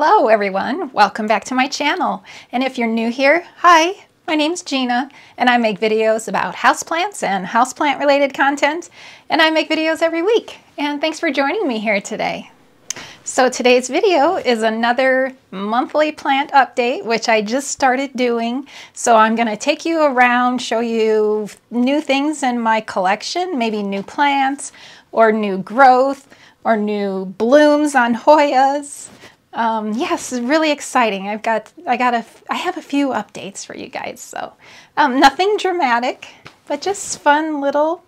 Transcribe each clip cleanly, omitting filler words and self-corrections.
Hello everyone, welcome back to my channel. And if you're new here, hi, my name's Gina and I make videos about houseplants and houseplant related content, and I make videos every week. And thanks for joining me here today. So today's video is another monthly plant update, which I just started doing. So I'm going to take you around, show you new things in my collection, maybe new plants or new growth or new blooms on Hoyas. Yes, it's really exciting. I have a few updates for you guys. So nothing dramatic, but just fun little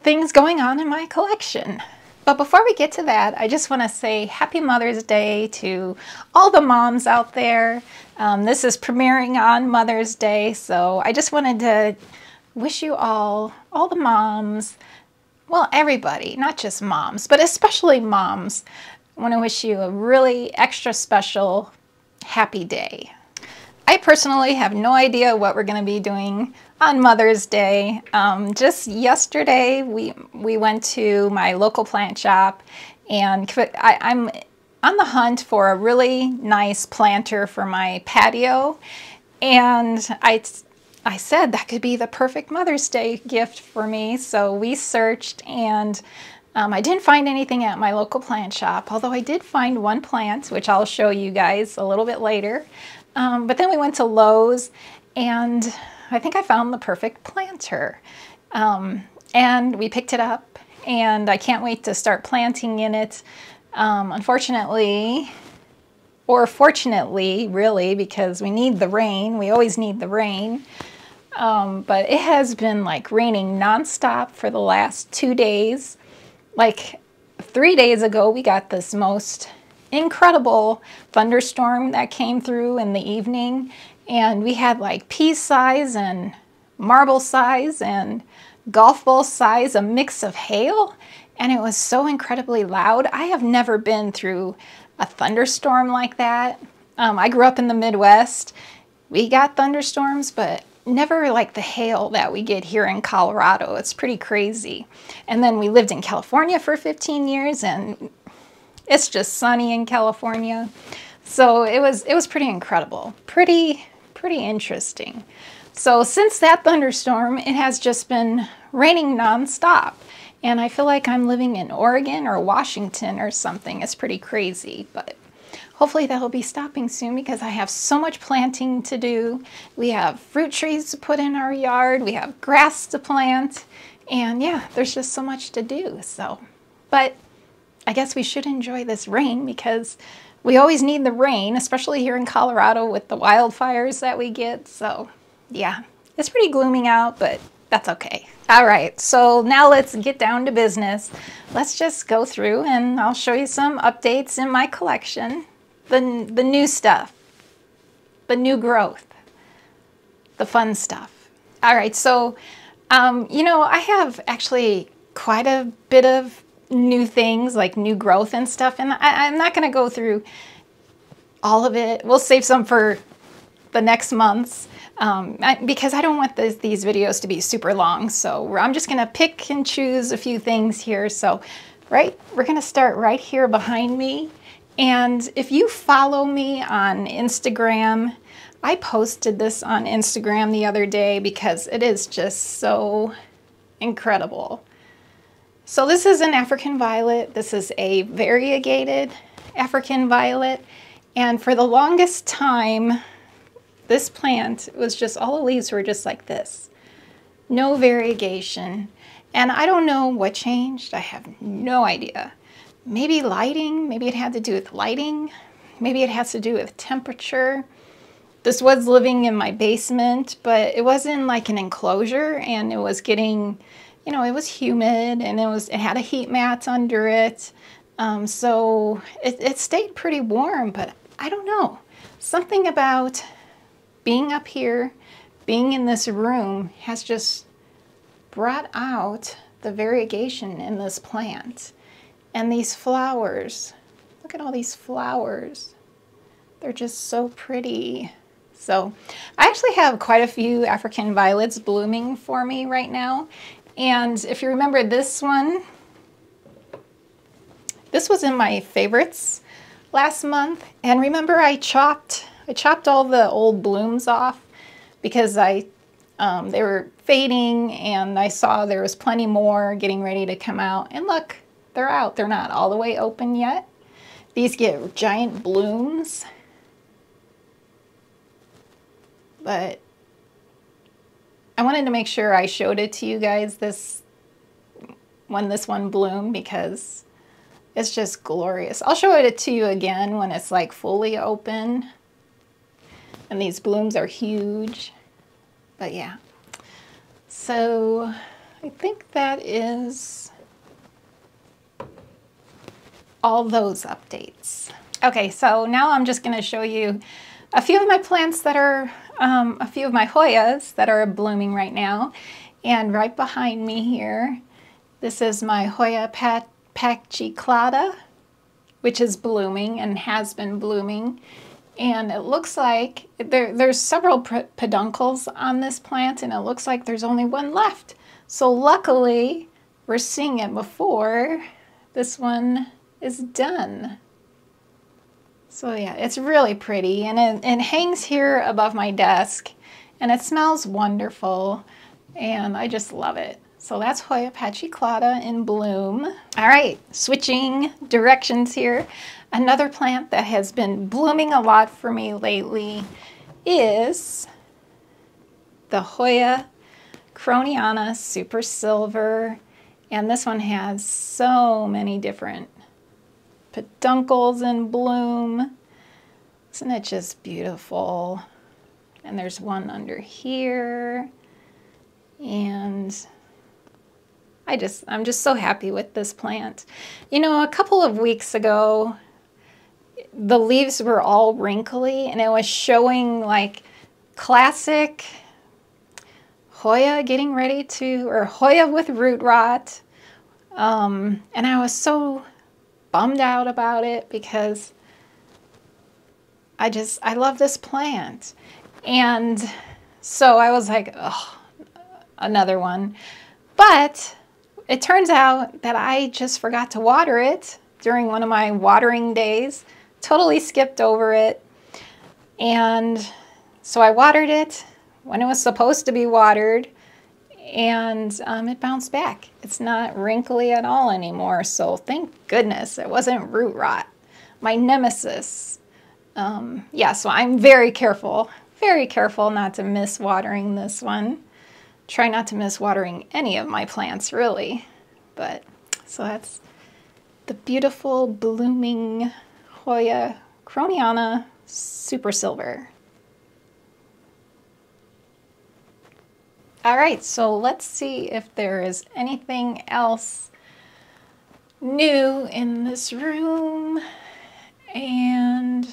things going on in my collection. But before we get to that, I just want to say Happy Mother's Day to all the moms out there. This is premiering on Mother's Day, so I just wanted to wish you all the moms, well, everybody, not just moms, but especially moms. I want to wish you a really extra special happy day. I personally have no idea what we're going to be doing on Mother's Day. Just yesterday we went to my local plant shop, and I'm on the hunt for a really nice planter for my patio, and I said that could be the perfect Mother's Day gift for me. So we searched, and I didn't find anything at my local plant shop, although I did find one plant, which I'll show you guys a little bit later. But then we went to Lowe's, and I think I found the perfect planter. And we picked it up, and I can't wait to start planting in it. Unfortunately, or fortunately, really, because we need the rain. We always need the rain. But it has been like raining nonstop for the last 2 days. Like 3 days ago, we got this most incredible thunderstorm that came through in the evening, and we had like pea size and marble size and golf ball size, a mix of hail, and it was so incredibly loud. I have never been through a thunderstorm like that. I grew up in the Midwest. We got thunderstorms, but never like the hail that we get here in Colorado. It's pretty crazy. And then we lived in California for 15 years, and it's just sunny in California. So it was pretty incredible, pretty interesting. So since that thunderstorm, it has just been raining nonstop. And I feel like I'm living in Oregon or Washington or something. It's pretty crazy, but hopefully that'll be stopping soon because I have so much planting to do. We have fruit trees to put in our yard. We have grass to plant. And yeah, there's just so much to do. So, but I guess we should enjoy this rain because we always need the rain, especially here in Colorado with the wildfires that we get. So yeah, it's pretty glooming out, but that's okay. All right, so now let's get down to business. Let's just go through and I'll show you some updates in my collection. The new stuff, the new growth, the fun stuff. All right, so, you know, I have actually quite a bit of new things, like new growth and stuff, and I'm not going to go through all of it. We'll save some for the next months because I don't want these videos to be super long, so I'm just going to pick and choose a few things here. So, right, we're going to start right here behind me. And if you follow me on Instagram, I posted this on Instagram the other day because it is just so incredible. So this is an African violet. This is a variegated African violet. And for the longest time, this plant was just, all the leaves were just like this. No variegation. And I don't know what changed. I have no idea. Maybe lighting, maybe it had to do with lighting, maybe it has to do with temperature. This was living in my basement, but it wasn't like an enclosure, and it was getting, you know, it was humid, and it had a heat mat under it. So it stayed pretty warm, but I don't know. Something about being up here, being in this room has just brought out the variegation in this plant. And these flowers, look at all these flowers. They're just so pretty. So I actually have quite a few African violets blooming for me right now. And if you remember this one, this was in my favorites last month, and remember I chopped all the old blooms off because they were fading, and I saw there was plenty more getting ready to come out. And look, they're out. They're not all the way open yet. These get giant blooms, but I wanted to make sure I showed it to you guys when this one bloomed, because it's just glorious. I'll show it to you again when it's like fully open. And these blooms are huge. But yeah. So I think that is all those updates. Okay, so now I'm just going to show you a few of my plants that are, a few of my Hoyas that are blooming right now. And right behind me here, this is my Hoya pachysclata, which is blooming and has been blooming. And it looks like there's several peduncles on this plant, and it looks like there's only one left. So luckily, we're seeing it before this one is done. So yeah, it's really pretty, and it hangs here above my desk, and it smells wonderful, and I just love it. So that's Hoya pachysclata in bloom. All right, switching directions here. Another plant that has been blooming a lot for me lately is the Hoya kingiana Super Silver. And this one has so many different peduncles in bloom. Isn't it just beautiful? And there's one under here. And I'm just so happy with this plant. You know, a couple of weeks ago, the leaves were all wrinkly, and it was showing like classic Hoya getting ready to, or Hoya with root rot. And I was so bummed out about it because I love this plant. And so I was like, oh, another one. But it turns out that I just forgot to water it during one of my watering days. Totally skipped over it. And so I watered it when it was supposed to be watered, and it bounced back. It's not wrinkly at all anymore, so thank goodness it wasn't root rot, my nemesis. Yeah, so I'm very careful not to miss watering this one. Try not to miss watering any of my plants, really. But so that's the beautiful blooming Hoya kingiana Super Silver. All right, so let's see if there is anything else new in this room. And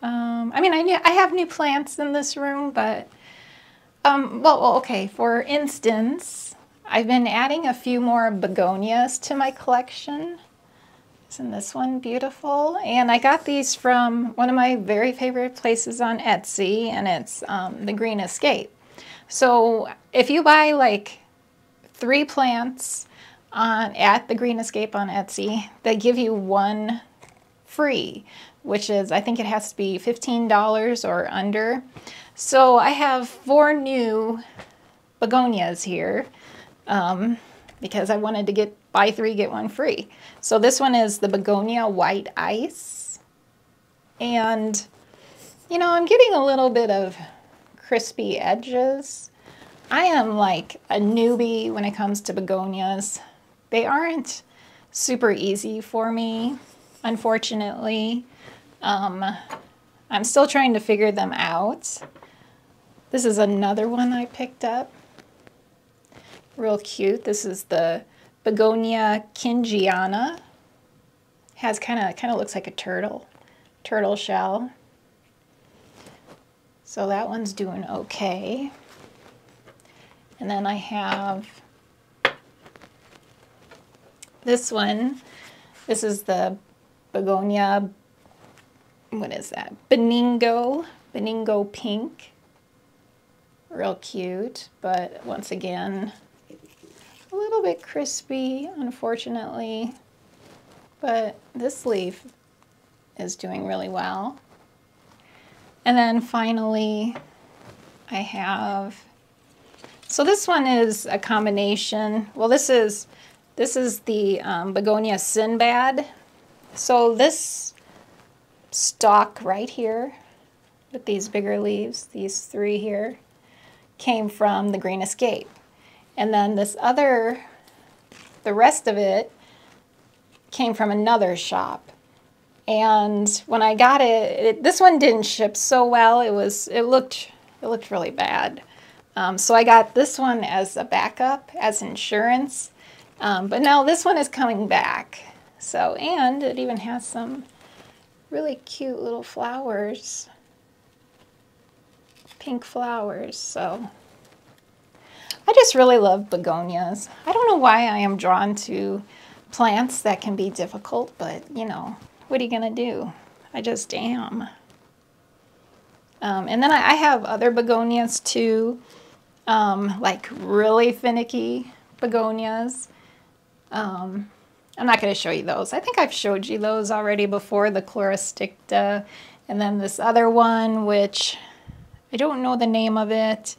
I mean, I have new plants in this room, but well, okay, for instance, I've been adding a few more begonias to my collection. Isn't this one beautiful? And I got these from one of my very favorite places on Etsy, and it's the Green Escape. So if you buy like 3 plants at the Green Escape on Etsy, they give you 1 free, which is, I think it has to be $15 or under. So I have 4 new begonias here because I wanted to buy 3, get 1 free. So this one is the Begonia White Ice. And, you know, I'm getting a little bit of crispy edges. I am like a newbie when it comes to begonias. They aren't super easy for me, unfortunately. I'm still trying to figure them out. This is another one I picked up. Real cute. This is the Begonia kingiana. Has kind of looks like a turtle shell. So that one's doing okay. And then I have this one. This is the Begonia, what is that? Benigo pink. Real cute, but once again, a little bit crispy, unfortunately. But this leaf is doing really well. And then finally, I have, so this one is a combination. Well, this is the Begonia Sinbad. So this stalk right here with these bigger leaves, these three here, came from the Green Escape. And then this other, the rest of it came from another shop. And when I got it, this one didn't ship so well. It looked really bad. So I got this one as a backup, as insurance. But now this one is coming back. So, and it even has some really cute little flowers, pink flowers. So I just really love begonias. I don't know why I am drawn to plants that can be difficult, but you know, what are you gonna do? I just am. And then I have other begonias too, like really finicky begonias. I'm not going to show you those. I think I've showed you those already before, the Chloristicta, and then this other one, which I don't know the name of it,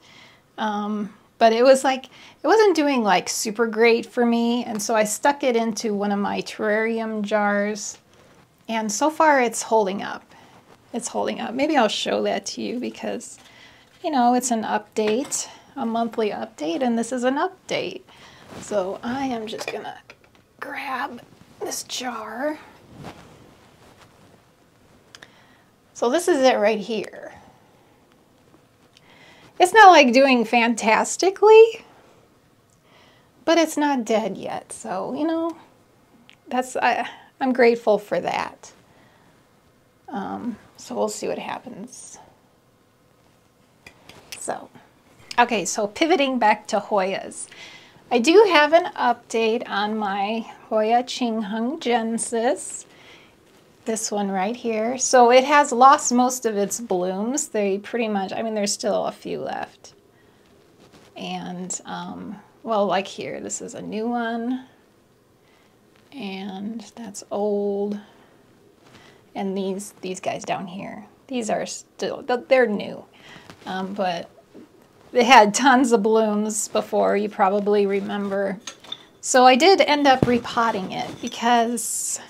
but it was like, it wasn't doing like super great for me, and so I stuck it into one of my terrarium jars. And so far it's holding up. It's holding up. Maybe I'll show that to you because, you know, it's an update, a monthly update, and this is an update. So I am just gonna grab this jar. So this is it right here. It's not like doing fantastically, but it's not dead yet. So, you know, that's, I'm grateful for that. So we'll see what happens. So, okay, so pivoting back to Hoyas. I do have an update on my Hoya Qinghenggensis. This one right here. So it has lost most of its blooms. They pretty much, I mean, there's still a few left. And, well, like here, this is a new one. And that's old. And these guys down here, these are still, they're new. But they had tons of blooms before, you probably remember. So I did end up repotting it because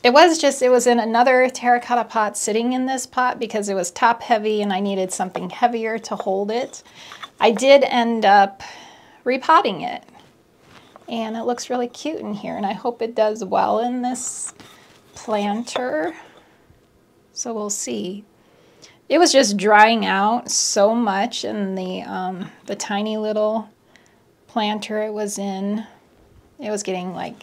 it was in another terracotta pot sitting in this pot because it was top heavy and I needed something heavier to hold it. I did end up repotting it. And it looks really cute in here, and I hope it does well in this planter. So we'll see. It was just drying out so much in the tiny little planter it was in. It was getting like,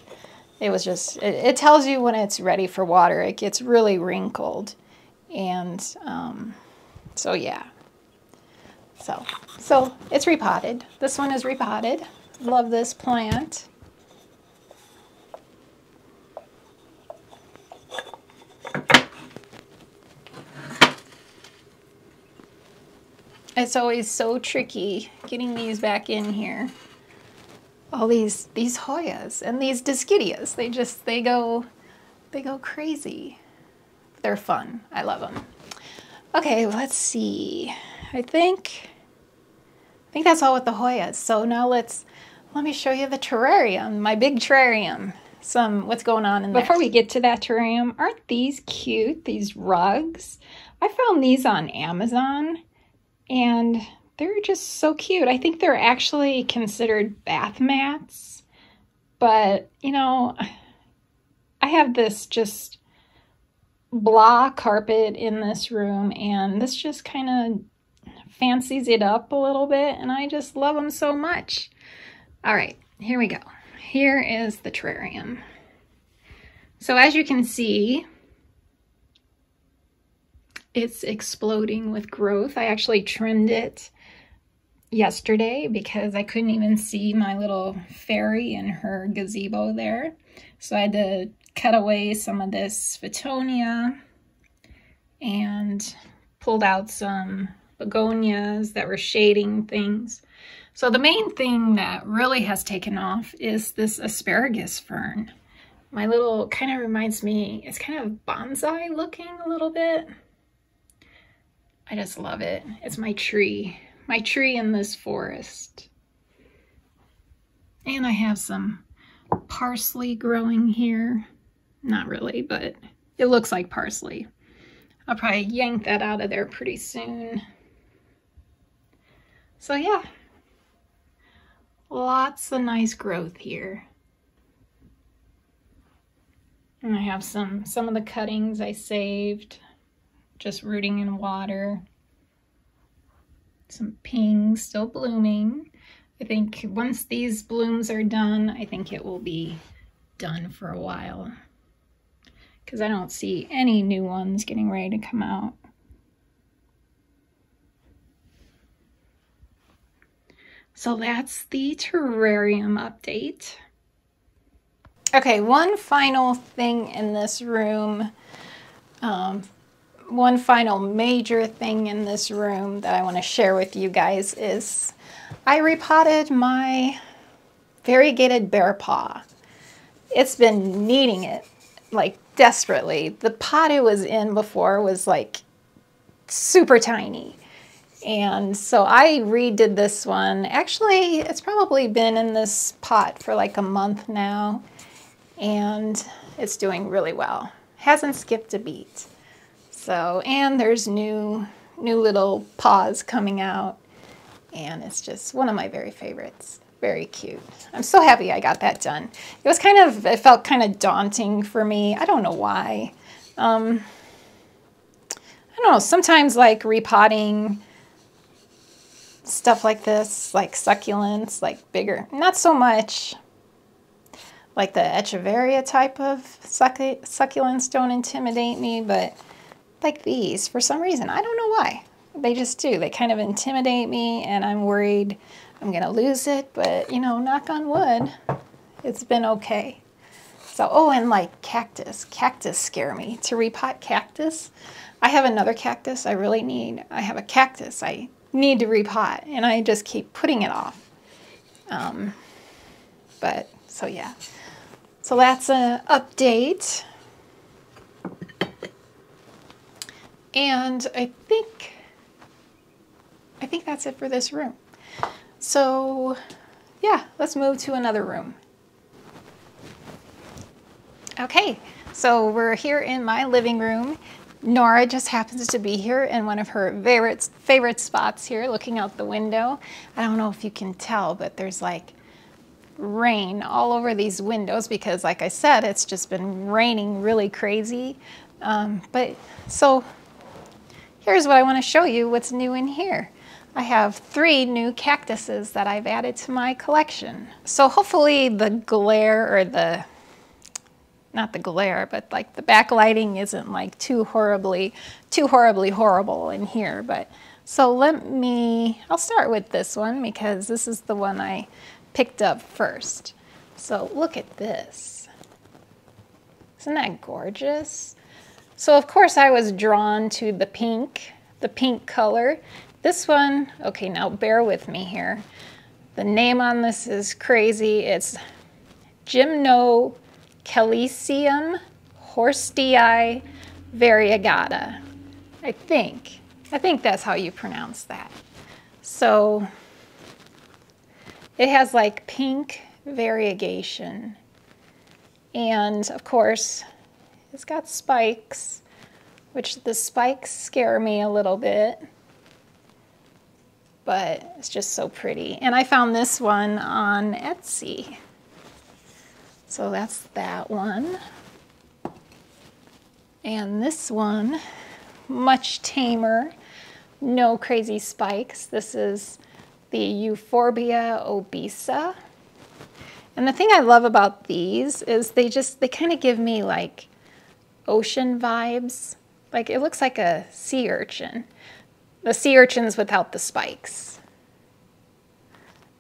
it was just, it tells you when it's ready for water. It gets really wrinkled. And so yeah. So it's repotted. This one is repotted. Love this plant. It's always so tricky getting these back in here. All these Hoyas and these Dischidias, they go crazy. They're fun. I love them. Okay, let's see. I think that's all with the Hoyas. So now let me show you the terrarium, my big terrarium. What's going on in there. Before we get to that terrarium, aren't these cute, these rugs? I found these on Amazon and they're just so cute. I think they're actually considered bath mats, but you know, I have this just blah carpet in this room and this just kind of fancies it up a little bit and I just love them so much. All right, here we go. Here is the terrarium. So as you can see, it's exploding with growth. I actually trimmed it yesterday because I couldn't even see my little fairy in her gazebo there. So I had to cut away some of this Photonia and pulled out some begonias that were shading things. So the main thing that really has taken off is this asparagus fern. My little, kind of reminds me, it's kind of bonsai looking a little bit. I just love it. It's my tree in this forest. And I have some parsley growing here. Not really, but it looks like parsley. I'll probably yank that out of there pretty soon. So yeah, lots of nice growth here. And I have some of the cuttings I saved, just rooting in water. Some pings still blooming. I think once these blooms are done, I think it will be done for a while, because I don't see any new ones getting ready to come out. So that's the terrarium update. Okay, one final thing in this room, one final major thing in this room that I want to share with you guys is I repotted my variegated bear paw. It's been needing it, like desperately. The pot it was in before was like super tiny. And so I redid this one. Actually, it's probably been in this pot for like a month now, and it's doing really well. Hasn't skipped a beat. So, and there's new little paws coming out, and it's just one of my very favorites. Very cute. I'm so happy I got that done. It felt kind of daunting for me. I don't know why. I don't know, sometimes like repotting stuff like this, like succulents, like bigger, not so much like the echeveria type of succulents don't intimidate me, but like these, for some reason, I don't know why. They just do. They kind of intimidate me, and I'm worried I'm gonna lose it, but you know, knock on wood, it's been okay. So, oh, and like cactus scare me. To repot cactus, I have another cactus I have a cactus I need to repot, and I just keep putting it off. But, so yeah. So that's an update. And I think that's it for this room. So yeah, let's move to another room. Okay, so we're here in my living room. Nora just happens to be here in one of her favorite spots here, looking out the window. I don't know if you can tell, but there's like rain all over these windows because, like I said, it's just been raining really crazy. So here's what I want to show you, what's new in here. I have 3 new cactuses that I've added to my collection. So hopefully the glare, or not the glare, but like the backlighting isn't like too horribly horrible in here. But so I'll start with this one because this is the one I picked up first. So look at this. Isn't that gorgeous? So of course I was drawn to the pink color. This one, okay, now bear with me here. The name on this is crazy. It's Gymnocalycium horstii variegata. I think that's how you pronounce that. So it has like pink variegation. And of course, it's got spikes, which the spikes scare me a little bit. But it's just so pretty. And I found this one on Etsy. So that's that one. And this one, much tamer, no crazy spikes. This is the Euphorbia obesa. And the thing I love about these is they kind of give me like ocean vibes. Like it looks like a sea urchin. The sea urchins without the spikes.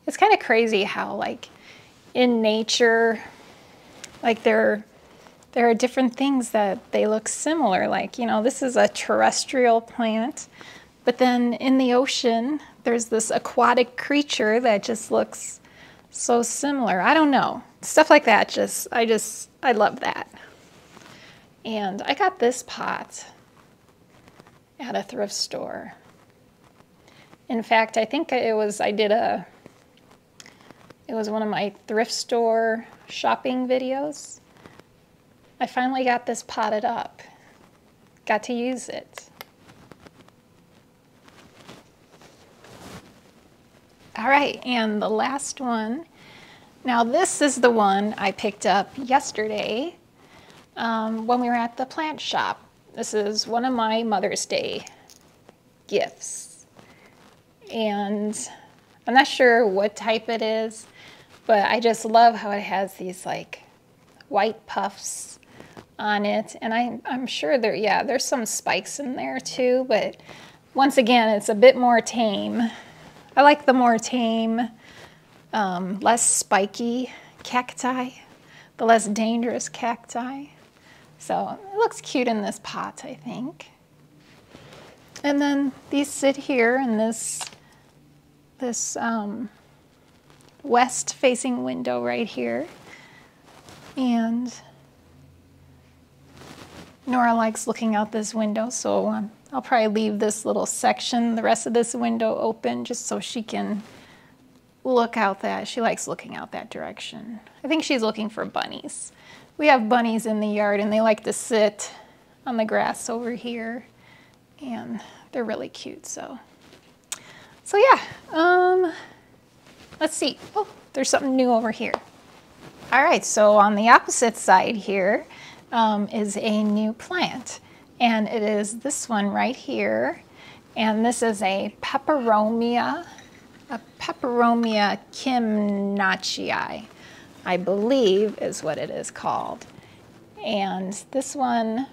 It's kind of crazy how like in nature, like there are different things that they look similar. Like, you know, this is a terrestrial plant, but then in the ocean, there's this aquatic creature that just looks so similar. I don't know. stuff like that, I love that. And I got this pot at a thrift store. In fact, I think it was one of my thrift store shopping videos. I finally got this potted up. Got to use it. All right, and the last one. Now this is the one I picked up yesterday when we were at the plant shop. This is one of my Mother's Day gifts. And I'm not sure what type it is, but I just love how it has these like white puffs on it. And I'm sure there's some spikes in there too, but once again, it's a bit more tame. I like the more tame, less spiky cacti, the less dangerous cacti. So it looks cute in this pot, I think. And then these sit here in this west-facing window right here. And Nora likes looking out this window, so I'll probably leave this little section, the rest of this window open, just so she can look out that. She likes looking out that direction. I think she's looking for bunnies. We have bunnies in the yard, and they like to sit on the grass over here, and they're really cute. So yeah. Let's see. Oh, there's something new over here. All right. So on the opposite side here is a new plant, and it is this one right here, and this is a Peperomia kimnachii, I believe is what it is called. And this one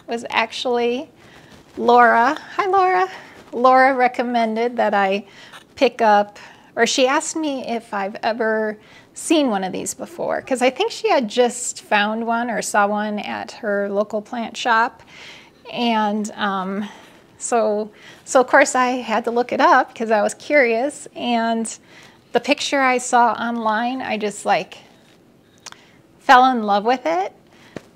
was actually Laura. Hi, Laura. Laura recommended that I pick up, or she asked me if I've ever seen one of these before, because I think she had just found one or saw one at her local plant shop. And so of course I had to look it up because I was curious, and the picture I saw online, I just like fell in love with it.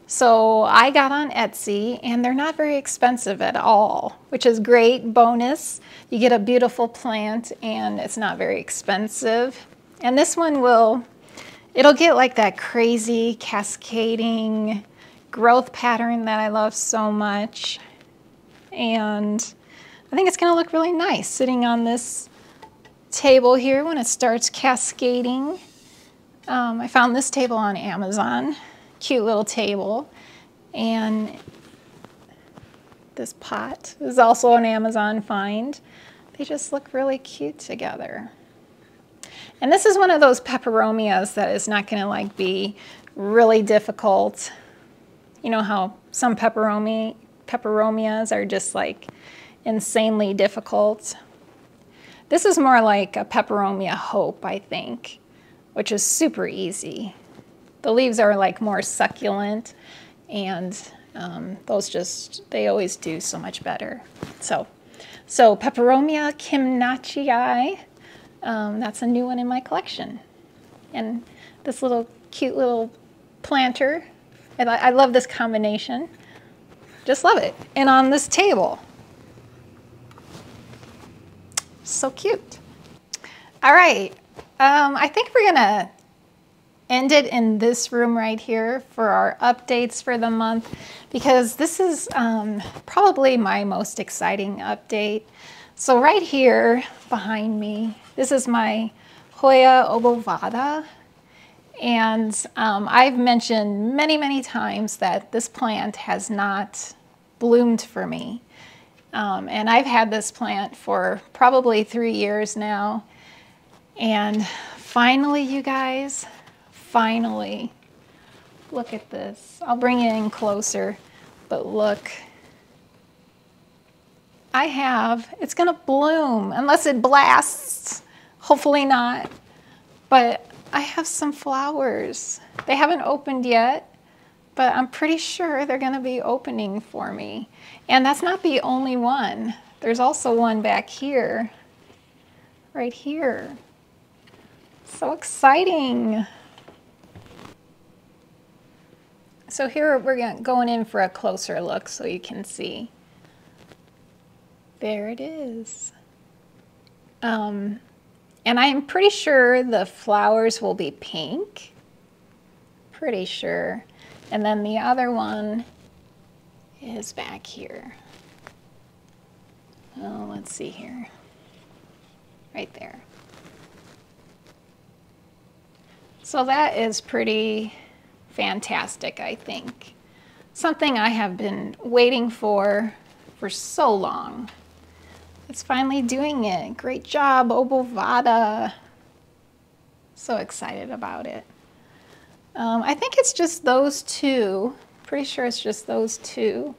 So I got on Etsy, and they're not very expensive at all, which is great. Bonus, you get a beautiful plant and it's not very expensive. And this one it'll get like that crazy cascading growth pattern that I love so much. And I think it's gonna look really nice sitting on this table here when it starts cascading. I found this table on Amazon. Cute little table. And this pot is also an Amazon find. They just look really cute together. And this is one of those peperomias that is not gonna like be really difficult. You know how some peperomias are just like insanely difficult. This is more like a Peperomia Hope, I think, which is super easy. The leaves are like more succulent, and they always do so much better. So Peperomia kimnachii, that's a new one in my collection. And this little cute little planter, and I love this combination. Just love it. And on this table. So cute. All right, I think we're gonna end it in this room right here for our updates for the month, because this is probably my most exciting update. So right here behind me, this is my Hoya obovata, and I've mentioned many times that this plant has not bloomed for me, and I've had this plant for probably 3 years now, and finally, you guys, finally, look at this. I'll bring it in closer, but look. It's gonna bloom, unless it blasts, hopefully not, but I have some flowers. They haven't opened yet, but I'm pretty sure they're gonna be opening for me. And that's not the only one. There's also one back here, right here. So exciting. So here we're going in for a closer look so you can see. There it is. And I'm pretty sure the flowers will be pink. Pretty sure. And then the other one is back here. Oh, let's see here. Right there. So that is pretty fantastic, I think. Something I have been waiting for so long. It's finally doing it. Great job, Obovada. So excited about it. I think it's just those two. Pretty sure it's just those two.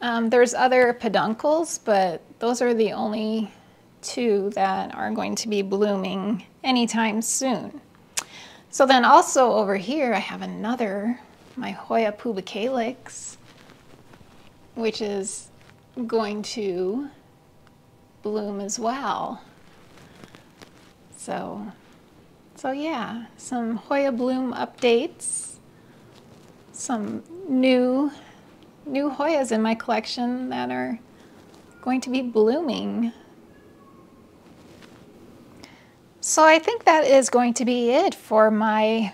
There's other peduncles, but those are the only two that are going to be blooming anytime soon. So then also over here I have another, my Hoya pubicalix, which is going to bloom as well. So yeah, some Hoya bloom updates, some new Hoyas in my collection that are going to be blooming. So I think that is going to be it for my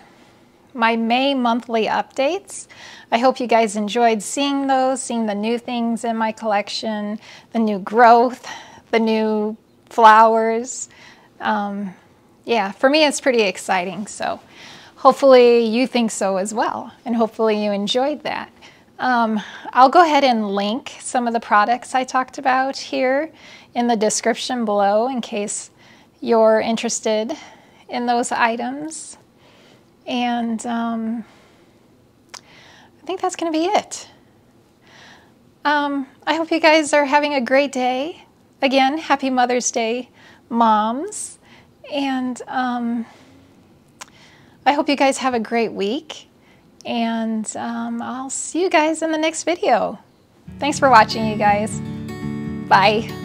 May monthly updates. I hope you guys enjoyed seeing those, seeing the new things in my collection, the new growth, the new flowers. Yeah, for me it's pretty exciting, so hopefully you think so as well, and hopefully you enjoyed that. I'll go ahead and link some of the products I talked about here in the description below in case you're interested in those items. And I think that's going to be it. I hope you guys are having a great day. Again, happy Mother's Day, moms. And I hope you guys have a great week. And I'll see you guys in the next video. Thanks for watching, you guys. Bye.